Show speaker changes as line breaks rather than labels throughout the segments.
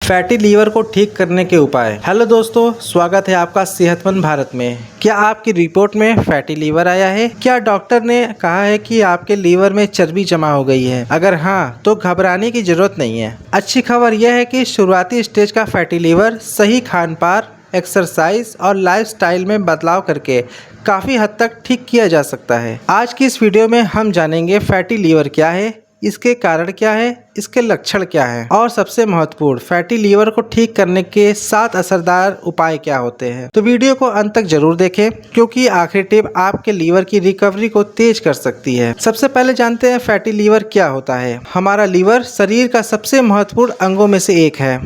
Fatty liver को ठीक करने के उपाय। हेलो दोस्तों, स्वागत है आपका सेहतमंद भारत में। क्या आपकी रिपोर्ट में फैटी लीवर आया है? क्या डॉक्टर ने कहा है कि आपके लीवर में चर्बी जमा हो गई है? अगर हाँ, तो घबराने की जरूरत नहीं है। अच्छी खबर यह है कि शुरुआती स्टेज का फैटी लीवर सही खान पान, एक्सरसाइज और लाइफस्टाइल में बदलाव करके काफ़ी हद तक ठीक किया जा सकता है। आज की इस वीडियो में हम जानेंगे फैटी लीवर क्या है, इसके कारण क्या है, इसके लक्षण क्या हैं और सबसे महत्वपूर्ण फैटी लीवर को ठीक करने के 7 असरदार उपाय क्या होते हैं। तो वीडियो को अंत तक जरूर देखें, क्योंकि आखिरी टिप आपके लीवर की रिकवरी को तेज कर सकती है। सबसे पहले जानते हैं फैटी लीवर क्या होता है। हमारा लीवर शरीर का सबसे महत्वपूर्ण अंगों में से एक है।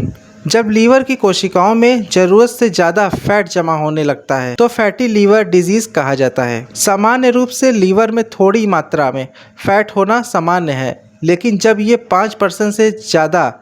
जब लीवर की कोशिकाओं में जरूरत से ज़्यादा फैट जमा होने लगता है तो फैटी लीवर डिजीज कहा जाता है। सामान्य रूप से लीवर में थोड़ी मात्रा में फैट होना सामान्य है, लेकिन जब ये 5% से ज़्यादा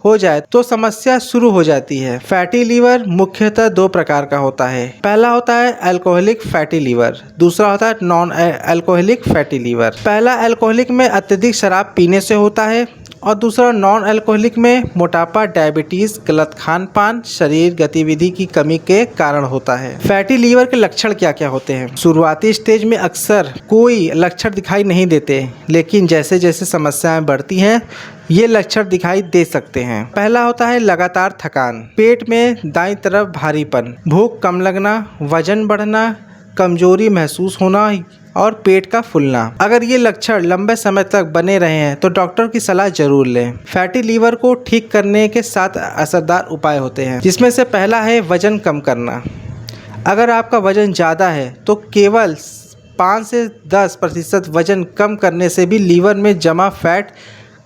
हो जाए तो समस्या शुरू हो जाती है। फैटी लीवर मुख्यतः 2 प्रकार का होता है। पहला होता है अल्कोहलिक फैटी लीवर, दूसरा होता है नॉन अल्कोहलिक फैटी लीवर। पहला अल्कोहलिक में अत्यधिक शराब पीने से होता है और दूसरा नॉन अल्कोहलिक में मोटापा, डायबिटीज़, गलत खान पान, शरीर गतिविधि की कमी के कारण होता है। फैटी लीवर के लक्षण क्या क्या होते हैं? शुरुआती स्टेज में अक्सर कोई लक्षण दिखाई नहीं देते, लेकिन जैसे जैसे समस्याएं बढ़ती हैं ये लक्षण दिखाई दे सकते हैं। पहला होता है लगातार थकान, पेट में दाईं तरफ भारीपन, भूख कम लगना, वजन बढ़ना, कमजोरी महसूस होना और पेट का फूलना। अगर ये लक्षण लंबे समय तक बने रहे हैं तो डॉक्टर की सलाह जरूर लें। फैटी लीवर को ठीक करने के 7 असरदार उपाय होते हैं, जिसमें से पहला है वजन कम करना। अगर आपका वजन ज़्यादा है तो केवल 5 से 10% वजन कम करने से भी लीवर में जमा फैट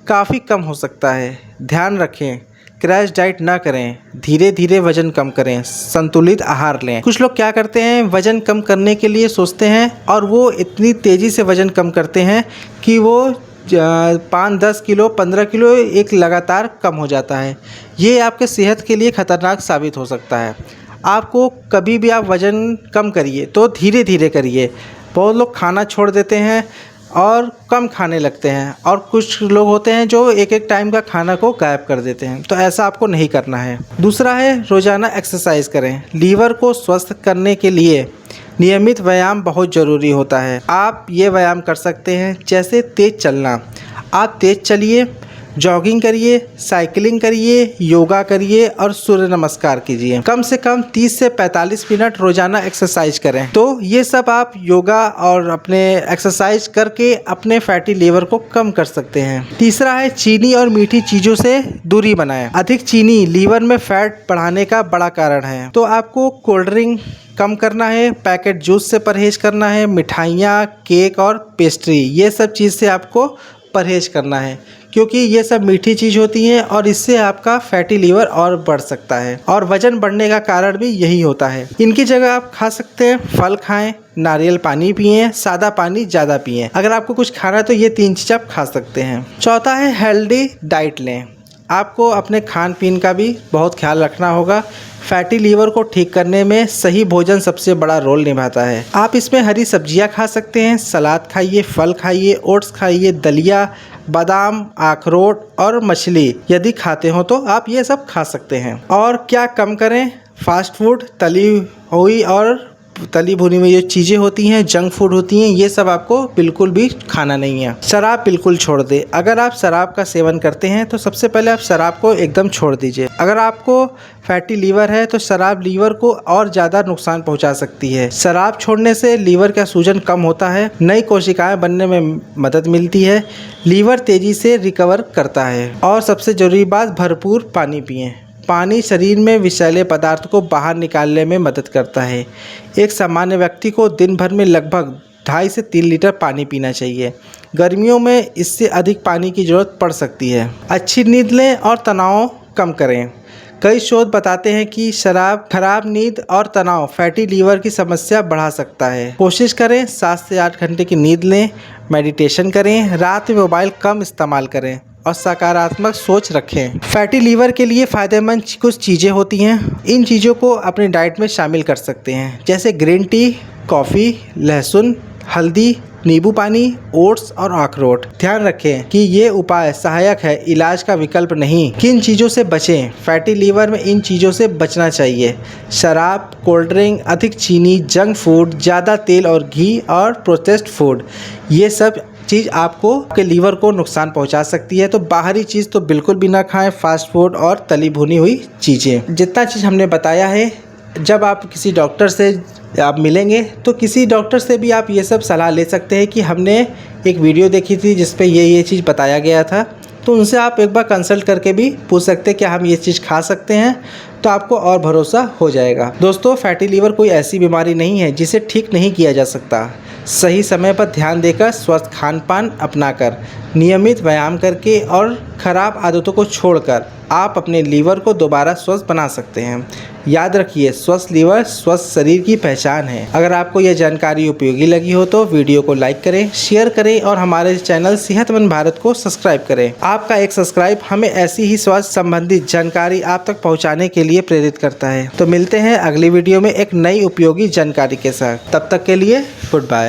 काफ़ी कम हो सकता है। ध्यान रखें, क्रैश डाइट ना करें, धीरे धीरे वजन कम करें, संतुलित आहार लें। कुछ लोग क्या करते हैं, वजन कम करने के लिए सोचते हैं और वो इतनी तेज़ी से वजन कम करते हैं कि वो 5-10 किलो 15 किलो एक लगातार कम हो जाता है। ये आपके सेहत के लिए ख़तरनाक साबित हो सकता है। आपको कभी भी आप वज़न कम करिए तो धीरे धीरे करिए। बहुत लोग खाना छोड़ देते हैं और कम खाने लगते हैं, और कुछ लोग होते हैं जो एक टाइम का खाना को गायब कर देते हैं। तो ऐसा आपको नहीं करना है। दूसरा है रोज़ाना एक्सरसाइज करें। लीवर को स्वस्थ करने के लिए नियमित व्यायाम बहुत ज़रूरी होता है। आप ये व्यायाम कर सकते हैं, जैसे तेज़ चलना। आप तेज़ चलिए, जॉगिंग करिए, साइकिलिंग करिए, योगा करिए और सूर्य नमस्कार कीजिए। कम से कम 30 से 45 मिनट रोजाना एक्सरसाइज करें। तो ये सब आप योगा और अपने एक्सरसाइज करके अपने फैटी लीवर को कम कर सकते हैं। तीसरा है चीनी और मीठी चीज़ों से दूरी बनाएं। अधिक चीनी लीवर में फैट बढ़ाने का बड़ा कारण है, तो आपको कोल्ड ड्रिंक कम करना है, पैकेट जूस से परहेज करना है, मिठाइयाँ, केक और पेस्ट्री, ये सब चीज़ से आपको परहेज करना है, क्योंकि ये सब मीठी चीज़ होती हैं और इससे आपका फैटी लीवर और बढ़ सकता है और वजन बढ़ने का कारण भी यही होता है। इनकी जगह आप खा सकते हैं, फल खाएं, नारियल पानी पिएं, सादा पानी ज़्यादा पिएं। अगर आपको कुछ खाना है तो ये 3 चीज़ आप खा सकते हैं। चौथा है हेल्दी डाइट लें। आपको अपने खान पीन का भी बहुत ख्याल रखना होगा। फैटी लीवर को ठीक करने में सही भोजन सबसे बड़ा रोल निभाता है। आप इसमें हरी सब्जियां खा सकते हैं, सलाद खाइए, फल खाइए, ओट्स खाइए, दलिया, बादाम, अखरोट और मछली यदि खाते हो तो आप ये सब खा सकते हैं। और क्या कम करें, फास्ट फूड, तली हुई और तली भुनी में जो चीज़ें होती हैं, जंक फूड होती हैं, ये सब आपको बिल्कुल भी खाना नहीं है। शराब बिल्कुल छोड़ दें। अगर आप शराब का सेवन करते हैं तो सबसे पहले आप शराब को एकदम छोड़ दीजिए। अगर आपको फैटी लीवर है तो शराब लीवर को और ज़्यादा नुकसान पहुंचा सकती है। शराब छोड़ने से लीवर का सूजन कम होता है, नई कोशिकाएं बनने में मदद मिलती है, लीवर तेज़ी से रिकवर करता है और सबसे ज़रूरी बात, भरपूर पानी पिएँ। पानी शरीर में विषैले पदार्थ को बाहर निकालने में मदद करता है। एक सामान्य व्यक्ति को दिन भर में लगभग 2.5 से 3 लीटर पानी पीना चाहिए। गर्मियों में इससे अधिक पानी की ज़रूरत पड़ सकती है। अच्छी नींद लें और तनाव कम करें। कई शोध बताते हैं कि खराब नींद और तनाव फैटी लीवर की समस्या बढ़ा सकता है। कोशिश करें 7 से 8 घंटे की नींद लें, मेडिटेशन करें, रात में मोबाइल कम इस्तेमाल करें और सकारात्मक सोच रखें। फैटी लीवर के लिए फ़ायदेमंद कुछ चीज़ें होती हैं। इन चीज़ों को अपनी डाइट में शामिल कर सकते हैं, जैसे ग्रीन टी, कॉफ़ी, लहसुन, हल्दी, नींबू पानी, ओट्स और अखरोट। ध्यान रखें कि ये उपाय सहायक है, इलाज का विकल्प नहीं। किन चीज़ों से बचें? फैटी लीवर में इन चीज़ों से बचना चाहिए। शराब, कोल्ड ड्रिंक, अधिक चीनी, जंक फूड, ज़्यादा तेल और घी और प्रोसेस्ड फूड, ये सब चीज़ आपके लीवर को नुकसान पहुंचा सकती है। तो बाहरी चीज़ तो बिल्कुल भी ना खाएं, फास्ट फूड और तली भुनी हुई चीज़ें। जितना चीज़ हमने बताया है, जब आप किसी डॉक्टर से आप मिलेंगे तो किसी डॉक्टर से भी आप ये सब सलाह ले सकते हैं कि हमने एक वीडियो देखी थी जिस पे ये चीज़ बताया गया था, तो उनसे आप एक बार कंसल्ट करके भी पूछ सकते हैं कि हम ये चीज़ खा सकते हैं, तो आपको और भरोसा हो जाएगा। दोस्तों, फैटी लीवर कोई ऐसी बीमारी नहीं है जिसे ठीक नहीं किया जा सकता। सही समय पर ध्यान देकर, स्वस्थ खान पान अपनाकर, नियमित व्यायाम करके और ख़राब आदतों को छोड़कर आप अपने लीवर को दोबारा स्वस्थ बना सकते हैं। याद रखिए, स्वस्थ लीवर स्वस्थ शरीर की पहचान है। अगर आपको यह जानकारी उपयोगी लगी हो तो वीडियो को लाइक करें, शेयर करें और हमारे चैनल सेहतमंद भारत को सब्सक्राइब करें। आपका एक सब्सक्राइब हमें ऐसी ही स्वास्थ्य संबंधित जानकारी आप तक पहुंचाने के लिए प्रेरित करता है। तो मिलते हैं अगली वीडियो में एक नई उपयोगी जानकारी के साथ। तब तक के लिए गुड बाय।